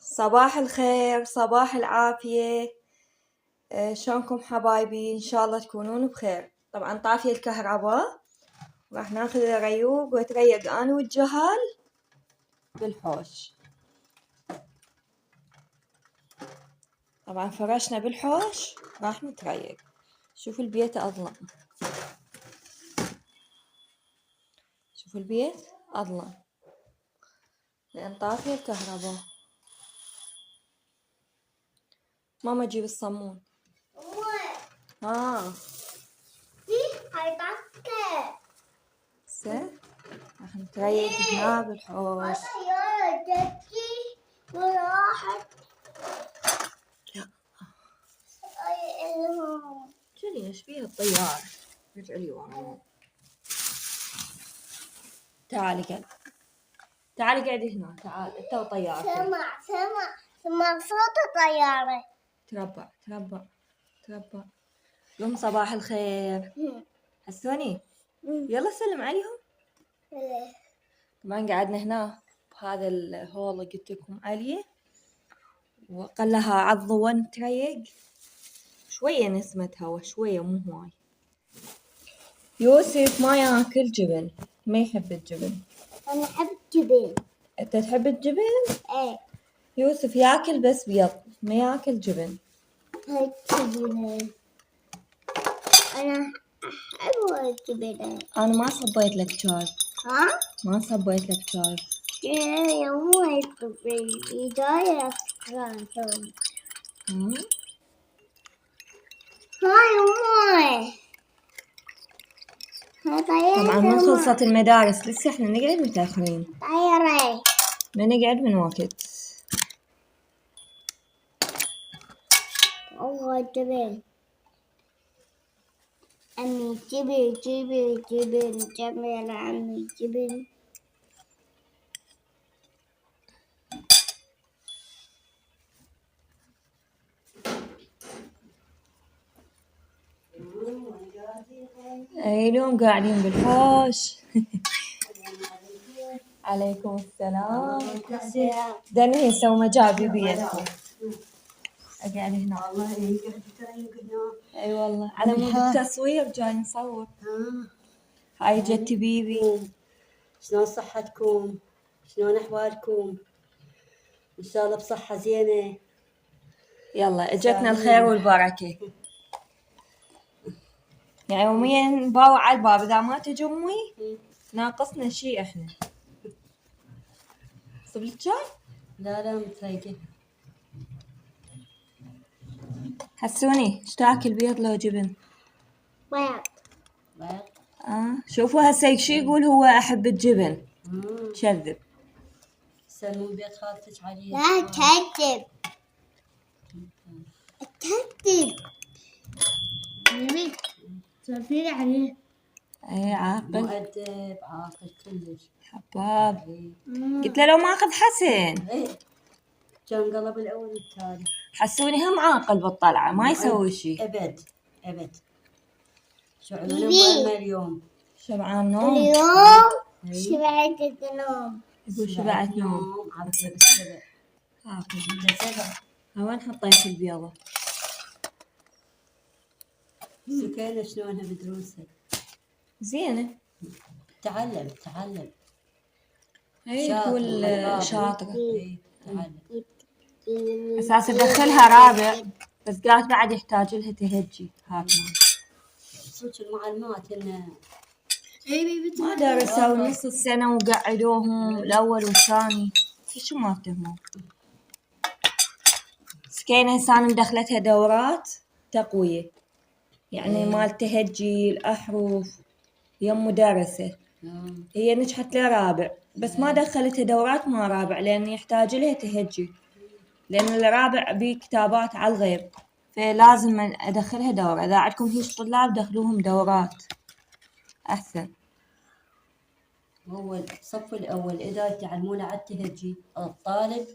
صباح الخير، صباح العافية. شلونكم حبايبي؟ إن شاء الله تكونون بخير. طبعا طافية الكهرباء، راح ناخذ ريوق وتريق أنا والجهال بالحوش. طبعا فرشنا بالحوش، راح نتريق. شوفوا البيت أظلم، شوفوا البيت أظلم لأن طافية الكهرباء. ماما جيب الصمون. ها هاي طاقة راح نتريق هنا بالحوش. يا جدي وراحت شنو ايش فيها الطيارة؟ رجعلي ورا. تعالي قاعد، تعالي قاعدي هنا، تعالي تو طيارة. سمع صوت الطيارة. تربع. يوم صباح الخير. حسوني يلا سلم عليهم. طبعا قعدنا هنا بهذا الهول اللي قلت لكم عليه، وقلها عض ونتريق شوية، نسمة هوا شوية مو هواي. يوسف ما ياكل جبن، ما يحب الجبن. أنا أحب الجبن. انت تحب الجبن؟ إيه. يوسف ياكل بس بيض، ما ياكل جبن. هاي الجبن أنا أحب الجبن. انا ما صبيت لك شاي. ها؟ ما صبيت لك شاي. يا مو الجبن جاي أفكارهم. هاي أمي. طبعا ما خلصت المدارس لسه، احنا نقعد متأخرين. طيارة. ما نقعد من وقت. والله جبن. أمي جبن عمي جبن. اليوم قاعدين بالحوش. عليكم السلام. دنيا سو مجابي بيدكم. قاعد هنا. اي والله على مود التصوير جاي نصور. هاي جتي بيبي. شلون صحتكم؟ شلون احوالكم؟ ان شاء الله بصحة زينة. يلا اجتنا الخير والبركة. يعني يوميا نباوع على الباب، اذا ما تجي امي ناقصنا شيء احنا. صب لك شاي؟ لا متريقة. حسوني ايش تاكل، بيض لو جبن؟ بيض. شوفوا هسه شو يقول هو، احب الجبن. كذب. سلمون بيت خالتك علي. لا تكذب. تسولفين عليه. اي عاقل. مؤدب عاقل كلش. حباب. قلت له لو ما اخذ حسن. كان قلب الاول والثاني. حسوني هم عاقل بالطلعة، ما يسوي شيء. ابد. شعورنا اليوم. شبعان نوم. اليوم شبعت النوم. يقول شبعت نوم. عطيه بالسبع. عاقل. بالسبع. وين حطيت البيضة؟ سكينة شلونها بدروسها؟ زينة. تعلم. هي تقول شاطرة. تعلم. أساس أدخلها رابع، بس قالت بعد يحتاج لها تهجي. هاكنا صوت المعلمات إنه ما درسوا نص السنة وقعدوهم الأول والثاني، شو ما افتهموا. سكينة هسه أنا مدخلتها دورات تقوية، يعني مال تهجي الأحرف، يم مدرسة. هي نجحت لرابع، بس ما دخلتها دورات مع رابع لأن يحتاج لها تهجي، لأن الرابع بيه كتابات على الغيب، فلازم أدخلها دورة. إذا عندكم هيش طلاب دخلوهم دورات أحسن. هو الصف الأول إذا تعلمونه على التهجي الطالب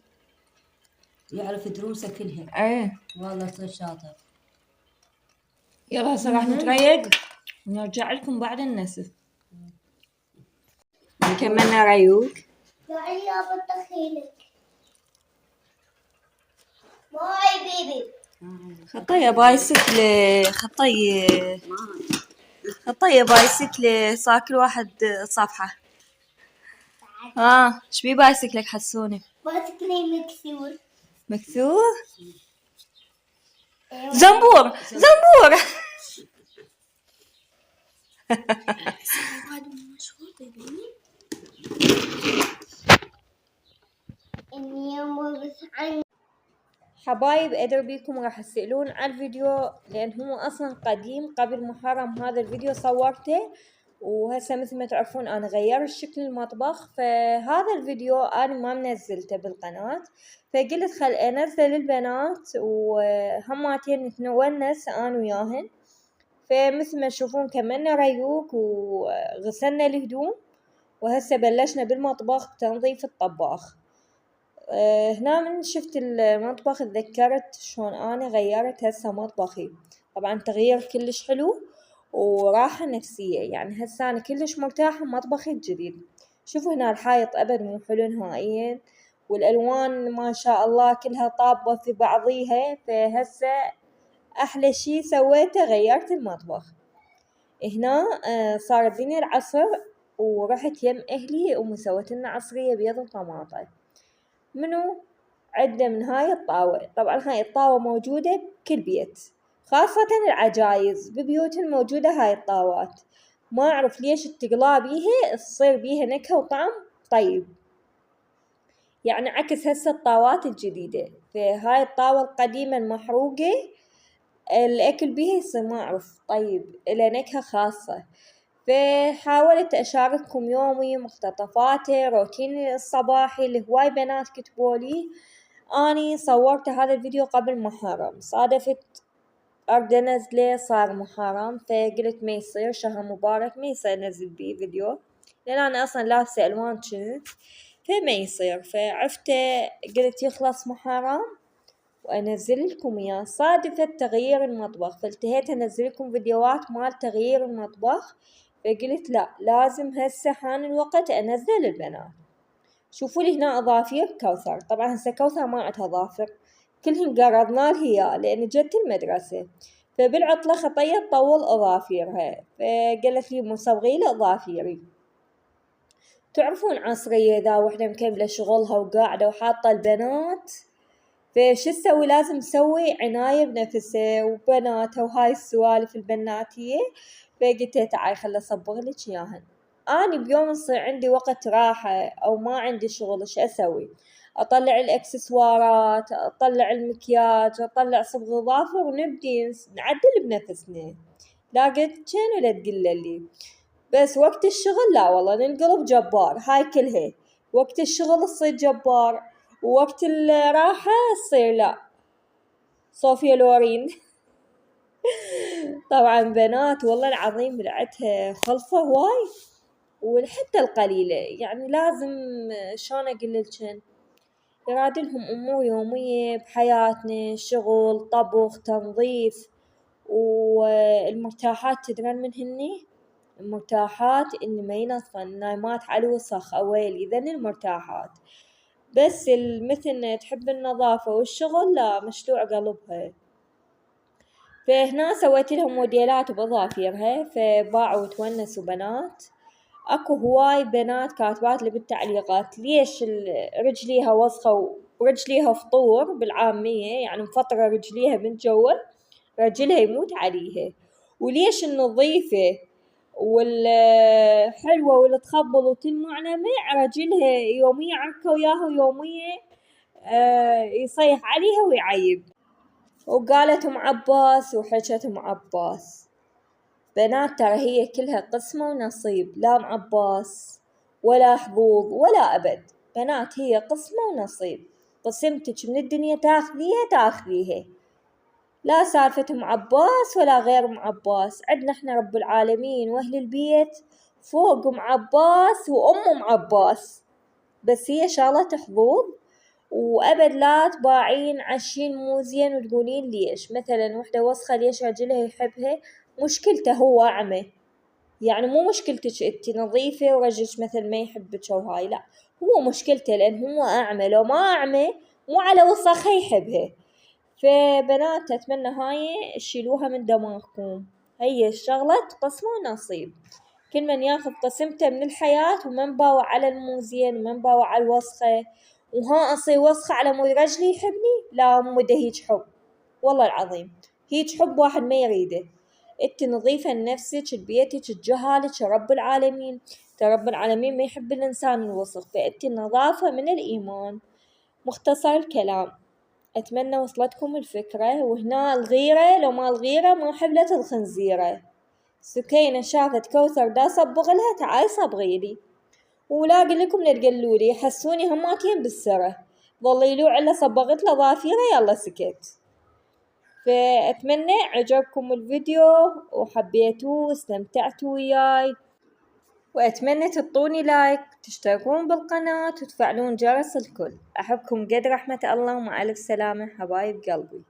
يعرف دروسه كلها. إيه والله صار شاطر. يلا هسه راح نتريق ونرجع لكم بعد النسف. كملنا ريوق. تعالي أبى أدخلك. خطية بايسكلة خطية بايسكلة صار كل واحد صفحة. شبي بايسكلك حسوني؟ بايسكلي مكسور. مكسور؟ زنبور. حبايب ادري بيكم راح تسألون على الفيديو لان هو اصلا قديم قبل محرم. هذا الفيديو صورته وهسه مثل ما تعرفون انا غيرت شكل المطبخ، فهذا الفيديو انا ما منزلته بالقناة، فقلت خل انزله للبنات وهماتين نتونس انا وياهن. فمثل ما تشوفون كملنا ريوق وغسلنا الهدوم وهسه بلشنا بالمطبخ بتنظيف الطباخ. هنا من شفت المطبخ تذكرت شلون انا غيرت هسه مطبخي. طبعا تغيير كلش حلو وراحة نفسية، يعني هسه انا كلش مرتاحة بمطبخي الجديد. شوفوا هنا الحايط ابد مو حلو نهائيا، والالوان ما شاء الله كلها طابة في بعضيها. فهسه احلى شي سويته غيرت المطبخ. هنا صار الدنيا العصر ورحت يم اهلي ومسوت لنا عصرية بيض وطماطم. منو عدة من هاي الطاوة؟ طبعا هاي الطاوة موجودة بكل بيت، خاصة العجايز ببيوت الموجودة هاي الطاوات. ما أعرف ليش التقلا بيها تصير بيها نكهة وطعم طيب، يعني عكس هسه الطاوات الجديدة. فهاي الطاوة القديمة المحروقة الأكل بيها يصير ما أعرف طيب، إلى نكهة خاصة. فحاولت أشارككم يومي مقتطفاتي روتيني الصباحي اللي هواي بنات كتبولي. أني صورت هذا الفيديو قبل محرم، صادفت أرد أنزله صار محرم، فقلت ما يصير شهر مبارك ما يصير أنزل بيه فيديو لأن أنا أصلا لابسة ألوان كنت فما يصير. فعفته قلت يخلص محرم وأنزل لكم إياه. صادفت تغيير المطبخ فالتهيت أنزل لكم فيديوهات مال تغيير المطبخ، فقلت لا لازم هسه حان الوقت أنزل للبنات. شوفوا لي هنا أظافير كوثر. طبعا هسه كوثر ما عندها ظافر كلهن قرضنا لها لأن جت المدرسة، فبالعطلة خطية تطول أظافيرها فقالت لي مصبغي لي أظافيري. تعرفون عصرية إذا وحدة مكملة شغلها وقاعدة وحاطة البنات فش تسوي؟ لازم تسوي عناية بنفسها وبناتها وهاي السوالف البناتية. فقلت تعالي خل أصبغلك إياهن. أنا بيوم يصير عندي وقت راحة أو ما عندي شغل إيش أسوي؟ أطلع الإكسسوارات، أطلع المكياج، أطلع صبغ ظافر ونبدي نعدل بنفسنا. لا قلت شنو لا تقول لي بس وقت الشغل لا والله ننقلب جبار. هاي كلها وقت الشغل تصير جبار ووقت الراحة تصير لا صوفيا لورين. طبعا بنات والله العظيم بلعتها خلفة هواي وحتى القليلة، يعني لازم شلون أقوللجن يرادلهم أمور يومية بحياتنا، شغل طبخ تنظيف. والمرتاحات تدرن من هني؟ المرتاحات اللي ما ينظفن نايمات على الوسخ أويلي ذن المرتاحات، بس المثل تحب النظافة والشغل لا مشلوع قلبها. فهنا سويت لهم موديلات بأظافيرها فباعوا وتونسوا بنات. اكو هواي بنات كاتبات لي بالتعليقات ليش رجليها وسخة ورجليها فطور بالعامية، يعني مفطرة رجليها من جوا رجلها يموت عليها، وليش النظيفة والحلوة واللي تخبل وتنمع رجلها يومية عركة وياها ويومية يصيح عليها ويعيب. وقالت ام عباس وحكت ام عباس. بنات ترى هي كلها قسمة ونصيب، لا ام عباس ولا حظوظ ولا أبد. بنات هي قسمة ونصيب، قسمتك من الدنيا تاخذيها لا سالفة ام عباس ولا غير ام عباس. عندنا احنا رب العالمين واهل البيت فوق ام عباس وام عباس، بس هي شغلة حظوظ. وأبد لا تباعين عشين مو زين وتقولين ليش. مثلا وحدة وسخة ليش رجلها يحبها؟ مشكلته هو أعمى، يعني مو مشكلتك انتي نظيفة ورجلك مثل ما يحبك وهاي لا، هو مشكلته لأن هو أعمى. لو ما أعمى مو على وسخها يحبها. فبنات أتمنى هاي تشيلوها من دماغكم، هي الشغلة قسمة ونصيب، كل من ياخذ قسمته من الحياة وما نباوع على الموزين وما نباوع على الوسخة، وها أصير وسخة على مود رجلي يحبني، لا مو ده هيج حب، والله العظيم هيج حب واحد ما يريده. انت نظيفة لنفسك لبيتك لجهالك رب العالمين، رب العالمين ما يحب الإنسان الوسخ، فانت النظافة من الإيمان. مختصر الكلام، أتمنى وصلتكم الفكرة. وهنا الغيرة لو ما الغيرة ما حبلت الخنزيرة، سكينة شافت كوثر دا صبغ لها تعال صبغيلي، ولا أقول لكم لا تقلولي حسوني هماتين بالسرة، ظليلو على صبغت له ظافيرة يلا سكت. فأتمنى عجبكم الفيديو وحبيتوه واستمتعتوا وياي، وأتمنى تعطوني لايك، تشتركون بالقناة وتفعلون جرس الكل. أحبكم قد رحمة الله، ومع ألف سلامة حبايب قلبي.